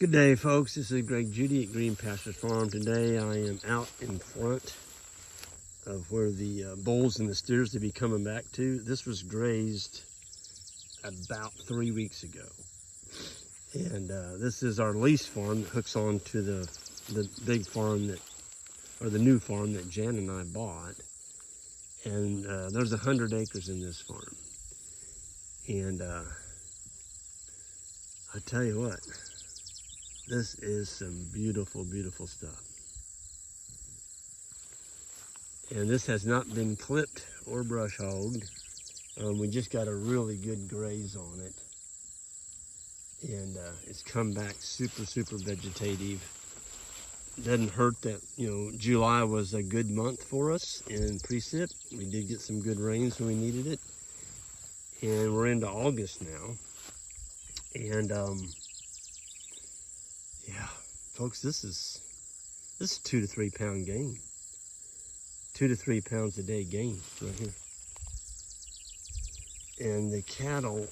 Good day, folks. This is Greg Judy at Green Pasture Farm. Today I am out in front of where the bulls and the steers to be coming back to. This was grazed about 3 weeks ago. And this is our lease farm that hooks on to the big farm or the new farm that Jan and I bought. And there's 100 acres in this farm. And I tell you what, this is some beautiful, beautiful stuff. And this has not been clipped or brush hogged. We just got a really good graze on it. And it's come back super, super vegetative. Doesn't hurt that, July was a good month for us in precip. We did get some good rains when we needed it. And we're into August now. And yeah, folks, this is 2 to 3 pound gain. 2 to 3 pounds a day gain right here. And the cattle,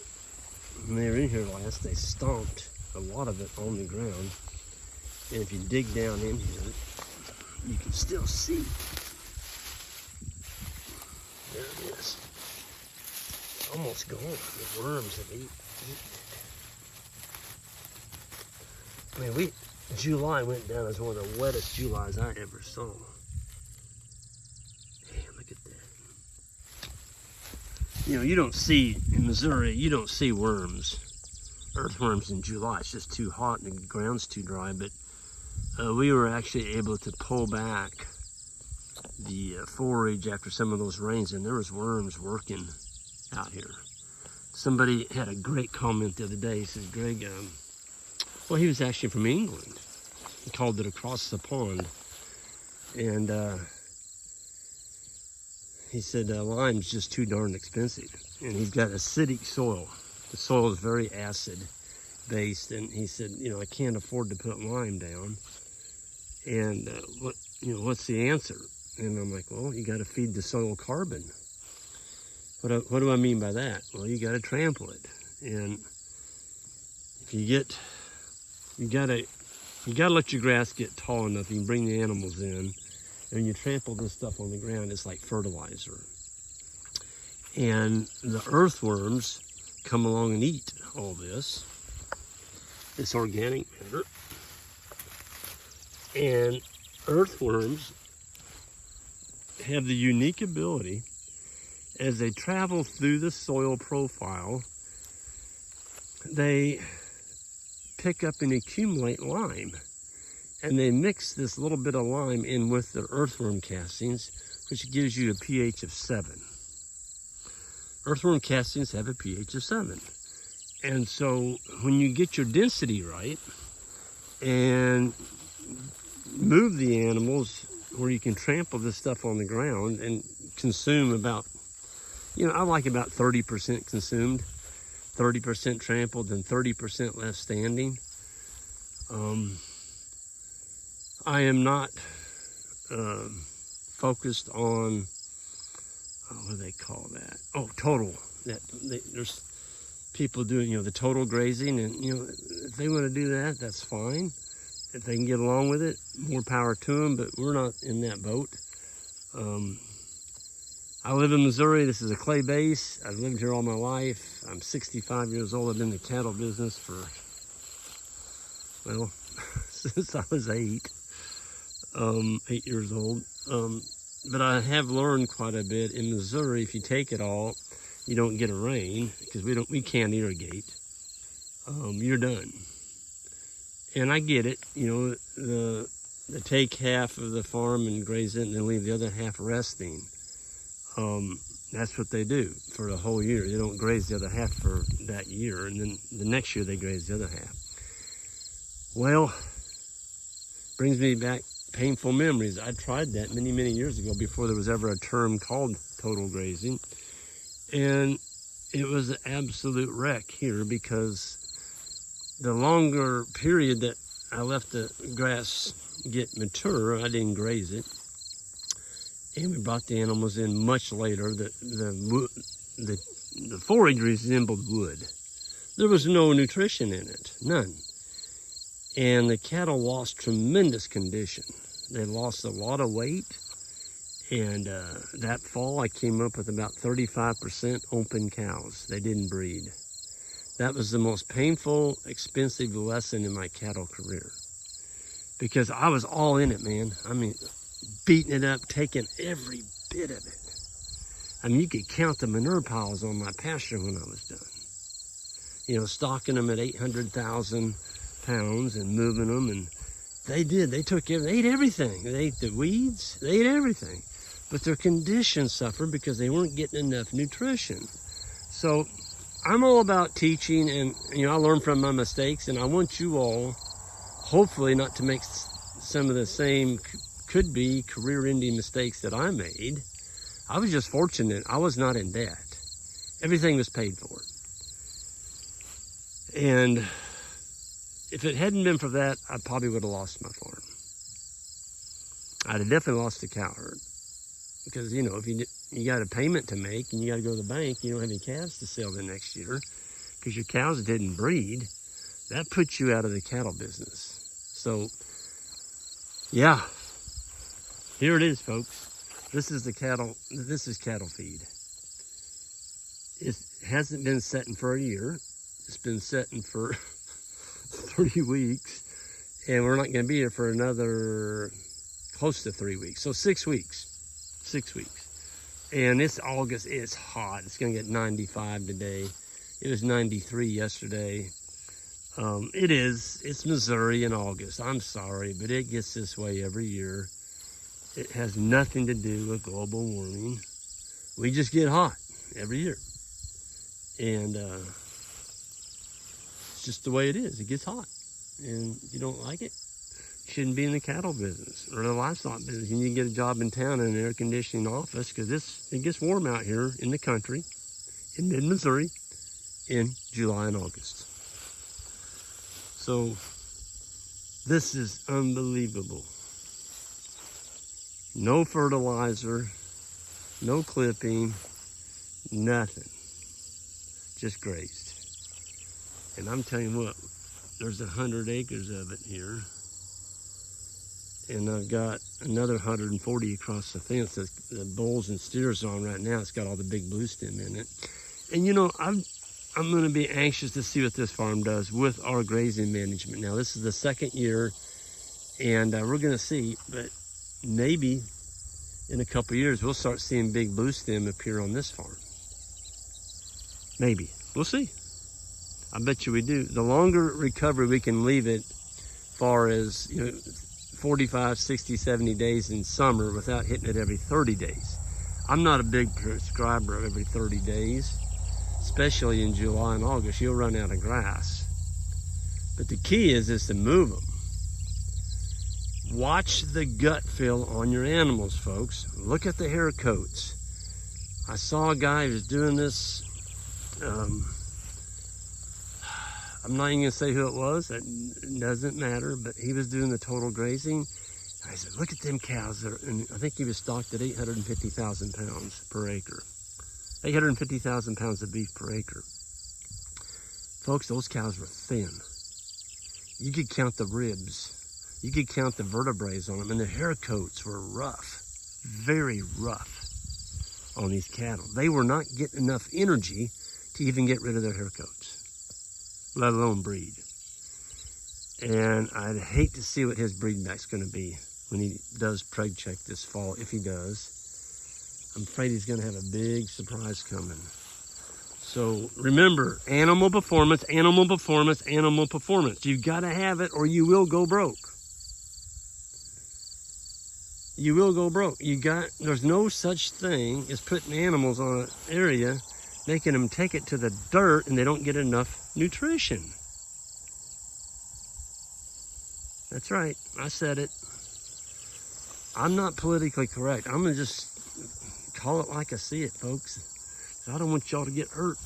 when they were in here last, they stomped a lot of it on the ground. And if you dig down in here, you can still see. There it is. It's almost gone. The worms have eaten it. I mean, July went down as one of the wettest Julys I ever saw. Damn, look at that. You don't see, in Missouri, you don't see worms, earthworms in July. It's just too hot and the ground's too dry. But we were actually able to pull back the forage after some of those rains, and there was worms working out here. Somebody had a great comment the other day. He said, Greg, well, he was actually from England. He called it across the pond. And he said lime's just too darn expensive. And he's got acidic soil. The soil is very acid based. And he said, I can't afford to put lime down. And what's the answer? And I'm like, well, you got to feed the soil carbon. What do I mean by that? Well, you got to trample it. And if you gotta let your grass get tall enough. You can bring the animals in, and when you trample this stuff on the ground, it's like fertilizer. And the earthworms come along and eat all this organic matter. And earthworms have the unique ability, as they travel through the soil profile, they pick up and accumulate lime, and they mix this little bit of lime in with the earthworm castings, which gives you a pH of 7. Earthworm castings have a pH of 7, and so when you get your density right and move the animals where you can trample this stuff on the ground and consume about, I like about 30% consumed, 30% trampled, and 30% left standing. I am not focused on, what do they call that? Oh, total. There's people doing, the total grazing, and, if they want to do that, that's fine. If they can get along with it, more power to them, but we're not in that boat. I live in Missouri. This is a clay base. I've lived here all my life. I'm 65 years old. I've been in the cattle business for, well, since I was 8 years old. But I have learned quite a bit. In Missouri, if you take it all, you don't get a rain, because we can't irrigate. You're done. And I get it. They take half of the farm and graze it and then leave the other half resting. That's what they do for the whole year. They don't graze the other half for that year, and then the next year they graze the other half. Well, brings me back painful memories. I tried that many, many years ago before there was ever a term called total grazing, and it was an absolute wreck here, because the longer period that I left the grass get mature, I didn't graze it. And we brought the animals in much later. The forage resembled wood. There was no nutrition in it, none. And the cattle lost tremendous condition. They lost a lot of weight. And that fall, I came up with about 35% open cows. They didn't breed. That was the most painful, expensive lesson in my cattle career. Because I was all in it, man. I mean, beating it up, taking every bit of it. I mean, you could count the manure piles on my pasture when I was done. You know, stocking them at 800,000 pounds and moving them. And they did. They ate everything. They ate the weeds. They ate everything. But their condition suffered because they weren't getting enough nutrition. So I'm all about teaching, and you know, I learn from my mistakes, and I want you all, hopefully, not to make some of the same could be career-ending mistakes that I made. I was just fortunate. I was not in debt. Everything was paid for. And if it hadn't been for that, I probably would have lost my farm. I'd have definitely lost the cow herd. Because, you know, if you got a payment to make and you got to go to the bank, you don't have any calves to sell the next year because your cows didn't breed, that puts you out of the cattle business. So, yeah, here it is, folks. This is cattle feed. It hasn't been setting for a year. It's been setting for 30 weeks, and we're not going to be here for another close to 3 weeks. So 6 weeks. 6 weeks. And it's August. It's hot. It's going to get 95 today. It was 93 yesterday. It's Missouri in August. I'm sorry, but it gets this way every year. It has nothing to do with global warming. We just get hot every year. And it's just the way it is. It gets hot. And you don't like it, you shouldn't be in the cattle business or the livestock business. You need to get a job in town in an air conditioning office because it gets warm out here in the country, in mid-Missouri, in July and August. So this is unbelievable. No fertilizer, no clipping, nothing. Just grazed. And I'm telling you what, there's 100 acres of it here. And I've got another 140 across the fence that the bulls and steers are on right now. It's got all the big blue stem in it. And you know, I'm going to be anxious to see what this farm does with our grazing management. Now, this is the second year, and we're going to see, but maybe in a couple of years, we'll start seeing big blue stem appear on this farm. Maybe. We'll see. I bet you we do. The longer recovery we can leave it, far as, you know, 45, 60, 70 days in summer without hitting it every 30 days. I'm not a big prescriber of every 30 days, especially in July and August. You'll run out of grass. But the key is to move them. Watch the gut feel on your animals, folks. Look at the hair coats. I saw a guy who was doing this. I'm not even going to say who it was. It doesn't matter. But he was doing the total grazing. I said, look at them cows. And I think he was stocked at 850,000 pounds per acre. 850,000 pounds of beef per acre. Folks, those cows were thin. You could count the ribs. You could count the vertebrae on them. And the hair coats were rough. Very rough on these cattle. They were not getting enough energy to even get rid of their hair coats, let alone breed. And I'd hate to see what his breed back's going to be when he does preg check this fall, if he does. I'm afraid he's going to have a big surprise coming. So remember, animal performance, animal performance, animal performance. You've got to have it or you will go broke. You will go broke. There's no such thing as putting animals on an area, making them take it to the dirt and they don't get enough nutrition. That's right, I said it. I'm not politically correct. I'm gonna just call it like I see it, folks. I don't want y'all to get hurt.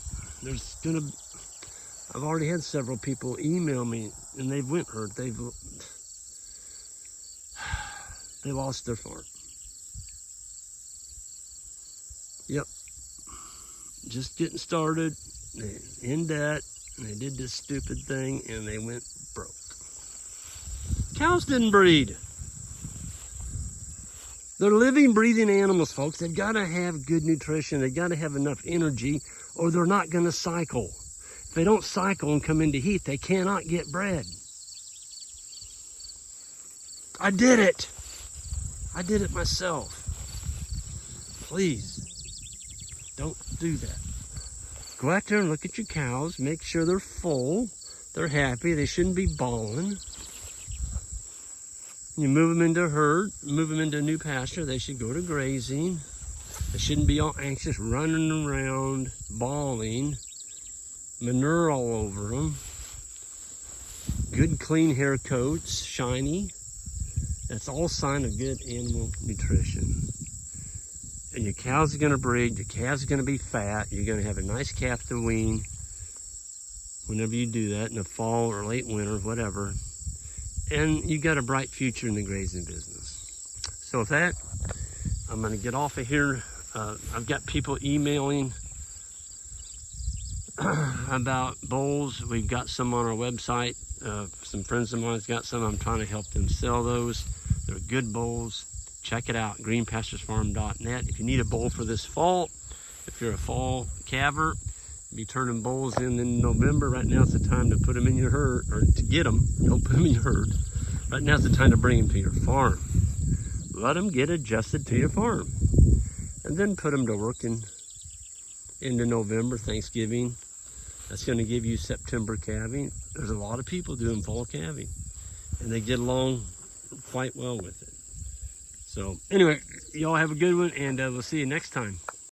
I've already had several people email me and they've went hurt. They lost their farm. Yep. Just getting started, in debt, and they did this stupid thing and they went broke. Cows didn't breed. They're living, breathing animals, folks. They've got to have good nutrition. They've got to have enough energy, or they're not going to cycle. If they don't cycle and come into heat, they cannot get bred. I did it. I did it myself. Please, don't do that. Go out there and look at your cows. Make sure they're full. They're happy. They shouldn't be bawling. You move them into a herd, move them into a new pasture. They should go to grazing. They shouldn't be all anxious, running around, bawling, manure all over them. Good clean hair coats, shiny. That's all sign of good animal nutrition. And your cows are gonna breed, your calves are gonna be fat, you're gonna have a nice calf to wean whenever you do that, in the fall or late winter, whatever. And you got a bright future in the grazing business. So with that, I'm gonna get off of here. I've got people emailing about bowls. We've got some on our website. Some friends of mine's got some. I'm trying to help them sell those. They're good bowls. Check it out, greenpasturesfarm.net. If you need a bowl for this fall, if you're a fall calver, be turning bulls in November. Right now is the time to put them in your herd, or to get them. Don't put them in your herd. Right now is the time to bring them to your farm. Let them get adjusted to your farm, and then put them to work into November, Thanksgiving. That's going to give you September calving. There's a lot of people doing fall calving, and they get along quite well with it. So anyway, y'all have a good one, and we'll see you next time.